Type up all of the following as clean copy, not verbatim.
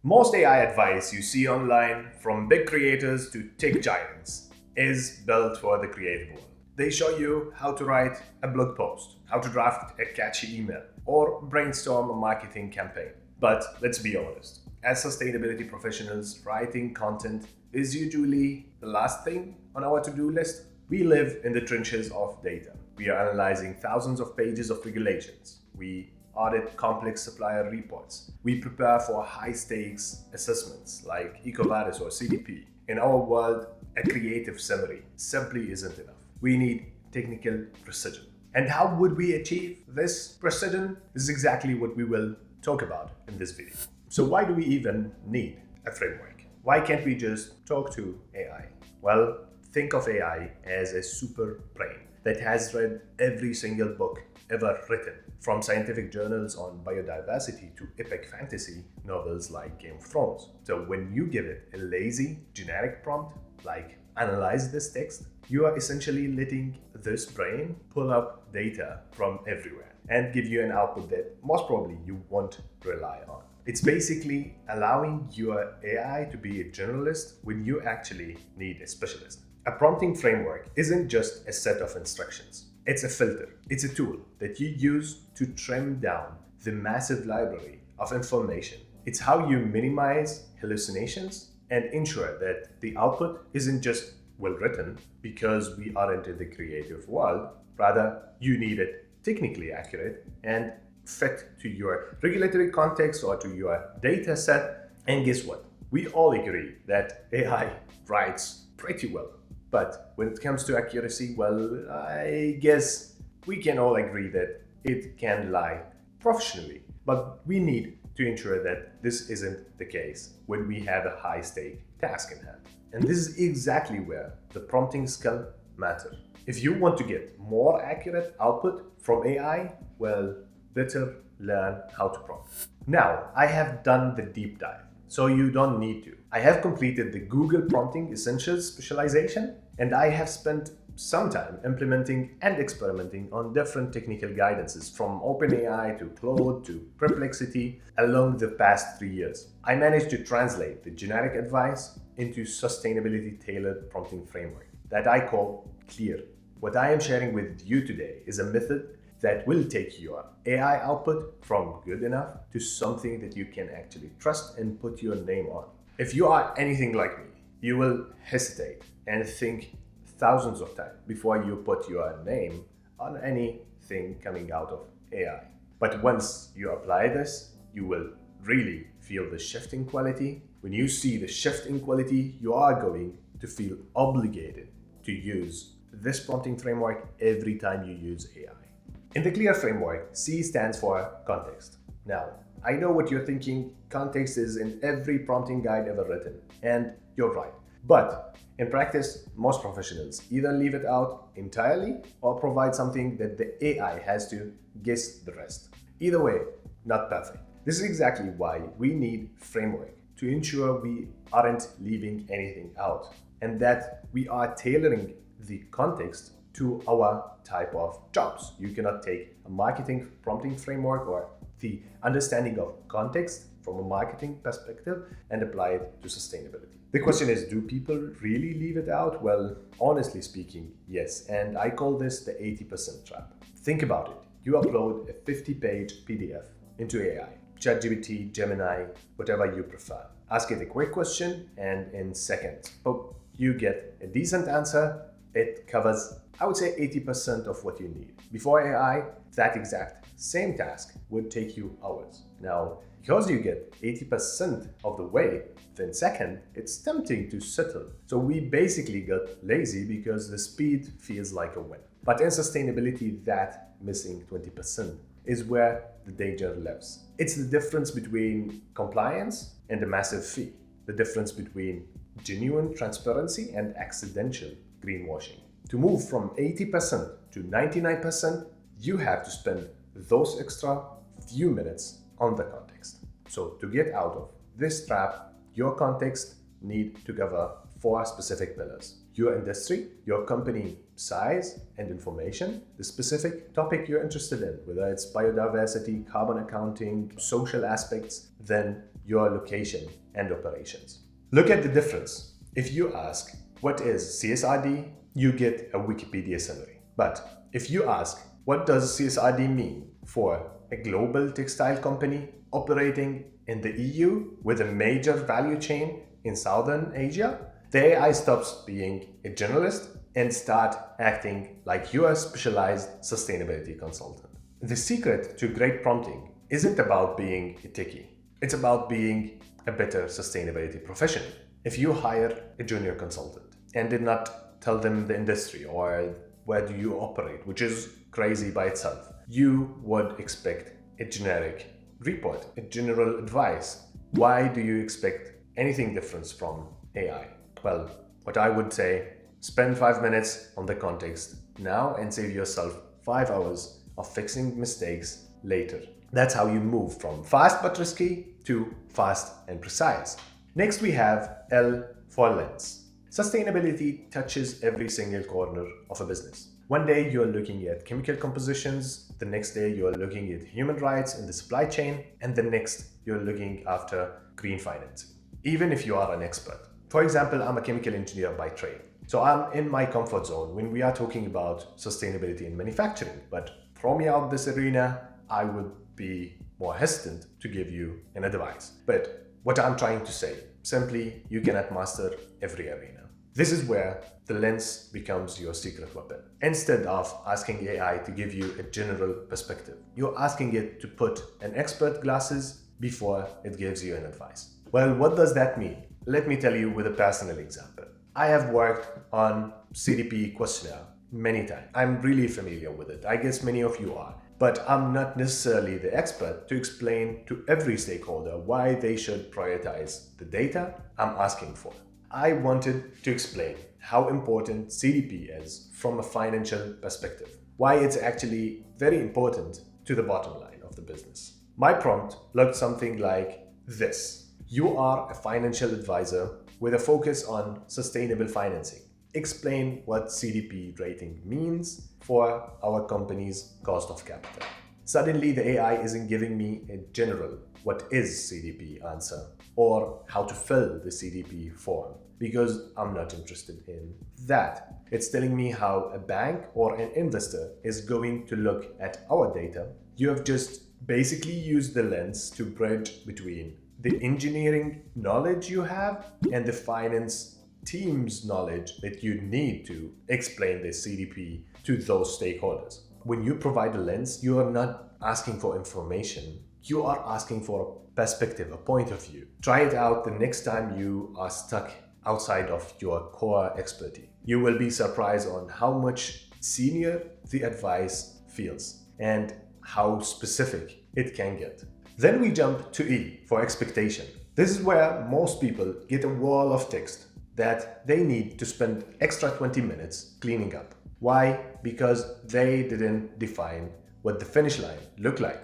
Most AI advice you see online, from big creators to tech giants, is built for the creative world. They show you how to write a blog post, how to draft a catchy email, or brainstorm a marketing campaign. But let's be honest, as sustainability professionals, writing content is usually the last thing on our to-do list. We live in the trenches of data. We are analyzing thousands of pages of regulations. We audit complex supplier reports. We prepare for high-stakes assessments like EcoVadis or CDP. In our world, a creative summary simply isn't enough. We need technical precision. And how would we achieve this precision? This is exactly what we will talk about in this video. So why do we even need a framework? Why can't we just talk to AI? Well, think of AI as a super brain that has read every single book ever written, from scientific journals on biodiversity to epic fantasy novels like Game of Thrones. So when you give it a lazy, generic prompt like analyze this text, you are essentially letting this brain pull up data from everywhere and give you an output that most probably you won't rely on. It's basically allowing your AI to be a generalist when you actually need a specialist. A prompting framework isn't just a set of instructions. It's a filter. It's a tool that you use to trim down the massive library of information. It's how you minimize hallucinations and ensure that the output isn't just well written because we aren't in the creative world. Rather, you need it technically accurate and fit to your regulatory context or to your data set. And guess what? We all agree that AI writes pretty well. But when it comes to accuracy, well, I guess we can all agree that it can lie professionally. But we need to ensure that this isn't the case when we have a high-stake task in hand. And this is exactly where the prompting skill matters. If you want to get more accurate output from AI, well, better learn how to prompt. Now, I have done the deep dive, so you don't need to. I have completed the Google Prompting Essentials Specialization, and I have spent some time implementing and experimenting on different technical guidances from OpenAI to Claude to Perplexity along the past 3 years. I managed to translate the generic advice into sustainability-tailored prompting framework that I call CLEAR. What I am sharing with you today is a method that will take your AI output from good enough to something that you can actually trust and put your name on. If you are anything like me, you will hesitate and think thousands of times before you put your name on anything coming out of AI. But once you apply this, you will really feel the shift in quality. When you see the shift in quality, you are going to feel obligated to use this prompting framework every time you use AI. In the CLEAR framework, C stands for context. Now, I know what you're thinking. Context is in every prompting guide ever written, and you're right. But in practice, most professionals either leave it out entirely or provide something that the AI has to guess the rest. Either way, not perfect. This is exactly why we need framework to ensure we aren't leaving anything out and that we are tailoring the context to our type of jobs. You cannot take a marketing prompting framework or the understanding of context from a marketing perspective and apply it to sustainability. The question is, do people really leave it out? Well, honestly speaking, yes. And I call this the 80% trap. Think about it. You upload a 50-page PDF into AI, ChatGPT, Gemini, whatever you prefer. Ask it a quick question and in seconds, you get a decent answer. It covers, I would say, 80% of what you need. Before AI, that exact same task would take you hours. Now, because you get 80% of the way within second, it's tempting to settle. So we basically got lazy because the speed feels like a win. But in sustainability, that missing 20% is where the danger lives. It's the difference between compliance and a massive fee. The difference between genuine transparency and accidental greenwashing. To move from 80% to 99%, you have to spend those extra few minutes on the context. So to get out of this trap, your context need to cover 4 specific pillars. Your industry, your company size and information, the specific topic you're interested in, whether it's biodiversity, carbon accounting, social aspects, then your location and operations. Look at the difference. If you ask, what is CSRD? You get a Wikipedia summary. But if you ask, what does CSRD mean for a global textile company operating in the EU with a major value chain in Southern Asia, the AI stops being a generalist and start acting like you are a specialized sustainability consultant. The secret to great prompting isn't about being a techie. It's about being a better sustainability professional. If you hire a junior consultant and did not tell them the industry or where do you operate, which is crazy by itself, you would expect a generic report, a general advice. Why do you expect anything different from AI? Well, what I would say, spend 5 minutes on the context now and save yourself 5 hours of fixing mistakes later. That's how you move from fast but risky to fast and precise. Next we have L for lens. Sustainability touches every single corner of a business. One day you're looking at chemical compositions, the next day you're looking at human rights in the supply chain, and the next you're looking after green financing, even if you are an expert. For example, I'm a chemical engineer by trade. So I'm in my comfort zone when we are talking about sustainability in manufacturing, but throw me out this arena, I would be more hesitant to give you an advice. But what I'm trying to say, simply, you cannot master every arena. This is where the lens becomes your secret weapon. Instead of asking AI to give you a general perspective, you're asking it to put an expert glasses before it gives you an advice. Well, what does that mean? Let me tell you with a personal example. I have worked on CDP questionnaire many times. I'm really familiar with it. I guess many of you are. But I'm not necessarily the expert to explain to every stakeholder why they should prioritize the data I'm asking for. I wanted to explain how important CDP is from a financial perspective, why it's actually very important to the bottom line of the business. My prompt looked something like this. You are a financial advisor with a focus on sustainable financing. Explain what CDP rating means for our company's cost of capital. Suddenly, the AI isn't giving me a general what is CDP answer or how to fill the CDP form, because I'm not interested in that. It's telling me how a bank or an investor is going to look at our data. You have just basically used the lens to bridge between the engineering knowledge you have and the finance team's knowledge that you need to explain the CDP to those stakeholders. When you provide a lens, you are not asking for information. You are asking for a perspective, a point of view. Try it out the next time you are stuck outside of your core expertise. You will be surprised on how much senior the advice feels and how specific it can get. Then we jump to E for expectation. This is where most people get a wall of text that they need to spend extra 20 minutes cleaning up. Why? Because they didn't define what the finish line looked like.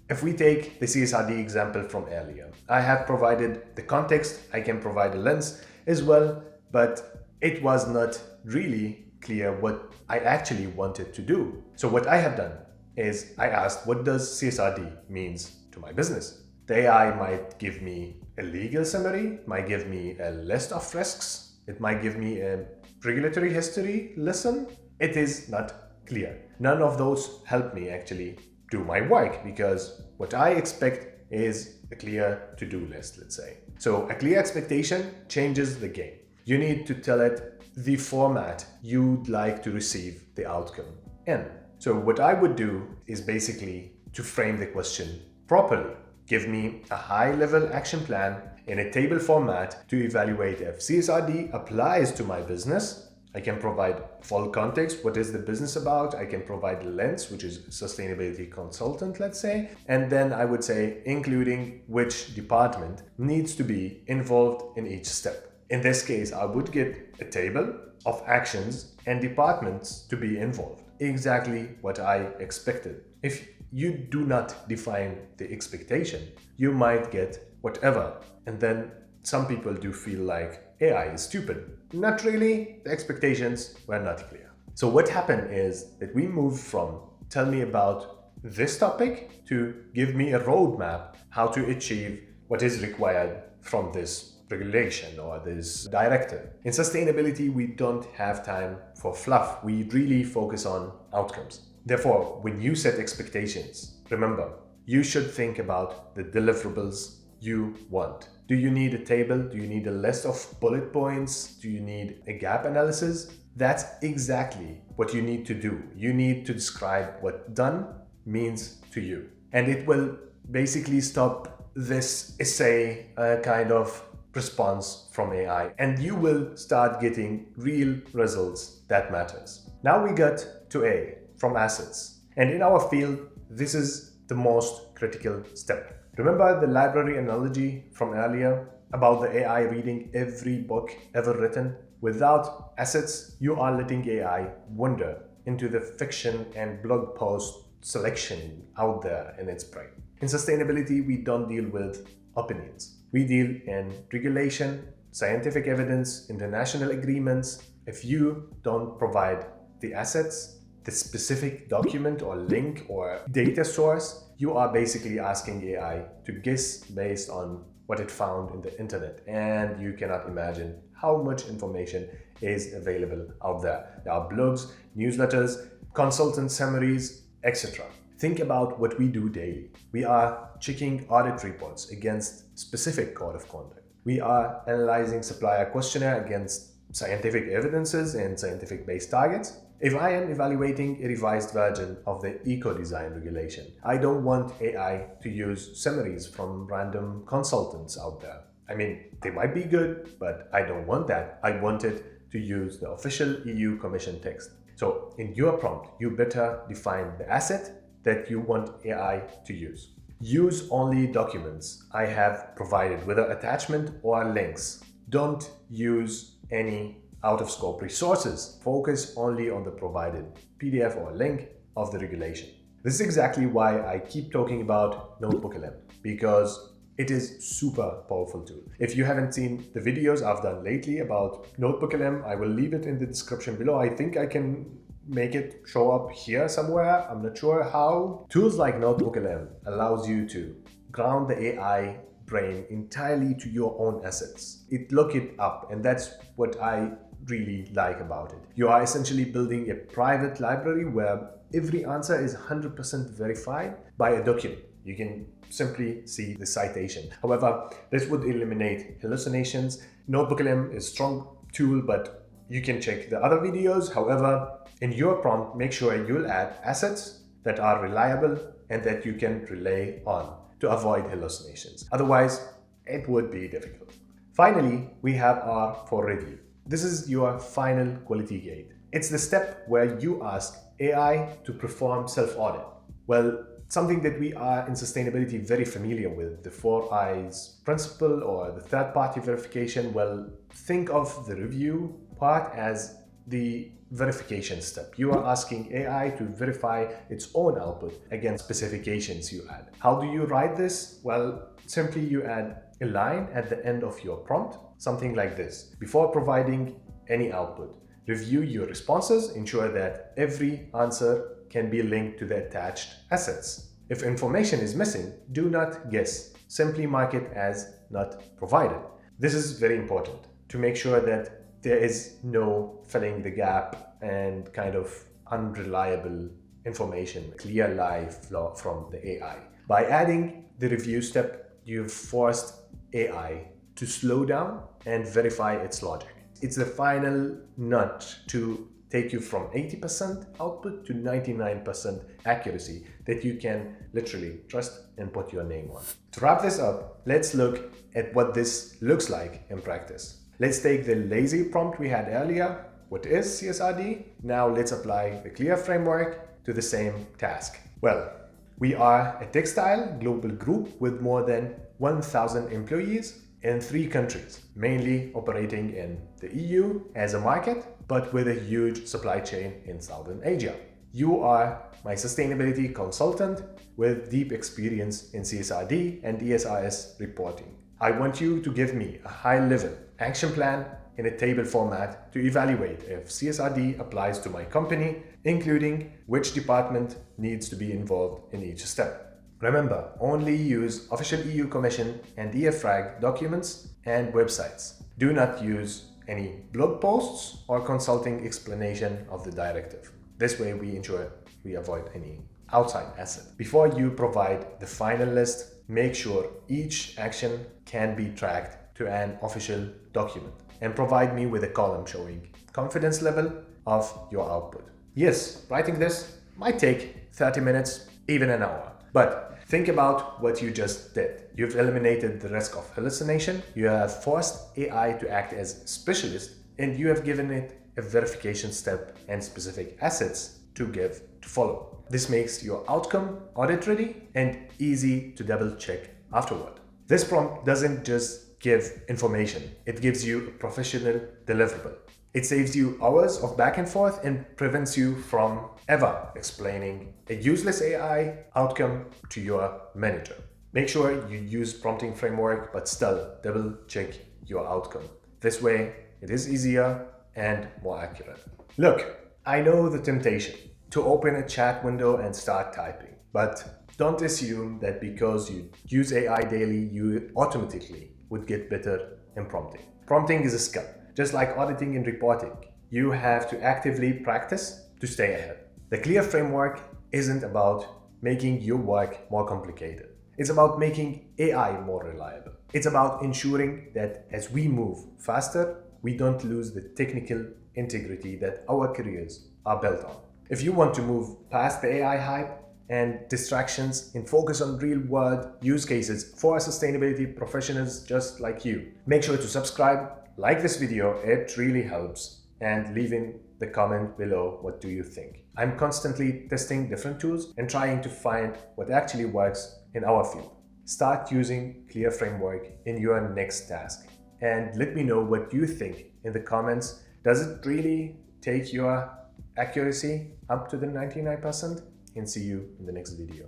If we take the CSRD example from earlier, I have provided the context, I can provide a lens as well, but it was not really clear what I actually wanted to do. So what I have done is I asked, what does CSRD means to my business? The AI might give me a legal summary, might give me a list of risks, it might give me a regulatory history lesson. It is not clear. None of those help me actually do my work, because what I expect is a clear to-do list, let's say. So a clear expectation changes the game. You need to tell it the format you'd like to receive the outcome in. So what I would do is basically to frame the question properly. Give me a high-level action plan in a table format to evaluate if CSRD applies to my business. I can provide full context, what is the business about? I can provide a lens, which is sustainability consultant, let's say. And then I would say, including which department needs to be involved in each step. In this case, I would get a table of actions and departments to be involved. Exactly what I expected. If you do not define the expectation, you might get whatever. And then some people do feel like AI is stupid. Not really, the expectations were not clear. So what happened is that we moved from tell me about this topic to give me a roadmap how to achieve what is required from this regulation or this directive. In sustainability, we don't have time for fluff. We really focus on outcomes. Therefore, when you set expectations, remember, you should think about the deliverables you want. Do you need a table? Do you need a list of bullet points? Do you need a gap analysis? That's exactly what you need to do. You need to describe what done means to you. And it will basically stop this essay kind of response from AI. And you will start getting real results that matters. Now we got to A, from assets. And in our field, this is the most critical step. Remember the library analogy from earlier about the AI reading every book ever written? Without assets, you are letting AI wander into the fiction and blog post selection out there in its brain. In sustainability, we don't deal with opinions. We deal in regulation, scientific evidence, international agreements. If you don't provide the assets, the specific document or link or data source, you are basically asking AI to guess based on what it found in the internet. And you cannot imagine how much information is available out there. There are blogs, newsletters, consultant summaries, etc. Think about what we do daily. We are checking audit reports against specific code of conduct. We are analyzing supplier questionnaire against scientific evidences and scientific-based targets. If I am evaluating a revised version of the eco-design regulation, I don't want AI to use summaries from random consultants out there. I mean, they might be good, but I don't want that. I want it to use the official EU Commission text. So in your prompt, you better define the asset that you want AI to use. Use only documents I have provided, whether attachment or links. Don't use any out-of-scope resources. Focus only on the provided PDF or link of the regulation. This is exactly why I keep talking about NotebookLM, because it is super powerful tool. If you haven't seen the videos I've done lately about NotebookLM, I will leave it in the description below. I think I can make it show up here somewhere. I'm not sure how. Tools like NotebookLM allows you to ground the AI brain entirely to your own assets. Look it up, and that's what I really like about it. You are essentially building a private library where every answer is 100% verified by a document. You can simply see the citation. However, this would eliminate hallucinations. NotebookLM is a strong tool, but you can check the other videos. However, in your prompt, make sure you'll add assets that are reliable and that you can rely on to avoid hallucinations. Otherwise, it would be difficult. Finally, we have R for review. This is your final quality gate. It's the step where you ask AI to perform self-audit. Well, something that we are in sustainability very familiar with, the 4 I's principle or the third-party verification. Well, think of the review part as the verification step. You are asking AI to verify its own output against specifications you add. How do you write this? Well, simply you add a line at the end of your prompt, something like this. Before providing any output, review your responses, ensure that every answer can be linked to the attached assets. If information is missing, do not guess. Simply mark it as not provided. This is very important to make sure that there is no filling the gap and kind of unreliable information, clear lie from the AI. By adding the review step, you've forced AI to slow down and verify its logic. It's the final nudge to take you from 80% output to 99% accuracy that you can literally trust and put your name on. To wrap this up, let's look at what this looks like in practice. Let's take the lazy prompt we had earlier. What is CSRD? Now let's apply the clear framework to the same task. Well, we are a textile global group with more than 1,000 employees in 3 countries, mainly operating in the EU as a market, but with a huge supply chain in Southern Asia. You are my sustainability consultant with deep experience in CSRD and ESRS reporting. I want you to give me a high-level action plan in a table format to evaluate if CSRD applies to my company, including which department needs to be involved in each step. Remember, only use official EU Commission and EFRAG documents and websites. Do not use any blog posts or consulting explanation of the directive. This way we ensure we avoid any outside asset. Before you provide the final list, make sure each action can be tracked to an official document and provide me with a column showing confidence level of your output. Yes, writing this might take 30 minutes, even an hour. But think about what you just did. You've eliminated the risk of hallucination, you have forced AI to act as specialist, and you have given it a verification step and specific assets to follow. This makes your outcome audit ready and easy to double check afterward. This prompt doesn't just give information, it gives you a professional deliverable. It saves you hours of back and forth and prevents you from ever explaining a useless AI outcome to your manager. Make sure you use prompting framework, but still double check your outcome. This way, it is easier and more accurate. Look, I know the temptation to open a chat window and start typing, but don't assume that because you use AI daily, you automatically would get better in prompting. Prompting is a skill. Just like auditing and reporting, you have to actively practice to stay ahead. The clear framework isn't about making your work more complicated. It's about making AI more reliable. It's about ensuring that as we move faster, we don't lose the technical integrity that our careers are built on. If you want to move past the AI hype and distractions and focus on real-world use cases for sustainability professionals just like you, make sure to subscribe, like this video, it really helps, and leave in the comment below what do you think. I'm constantly testing different tools and trying to find what actually works in our field. Start using Clear Framework in your next task and let me know what you think in the comments. Does it really take your accuracy up to the 99%? And see you in the next video.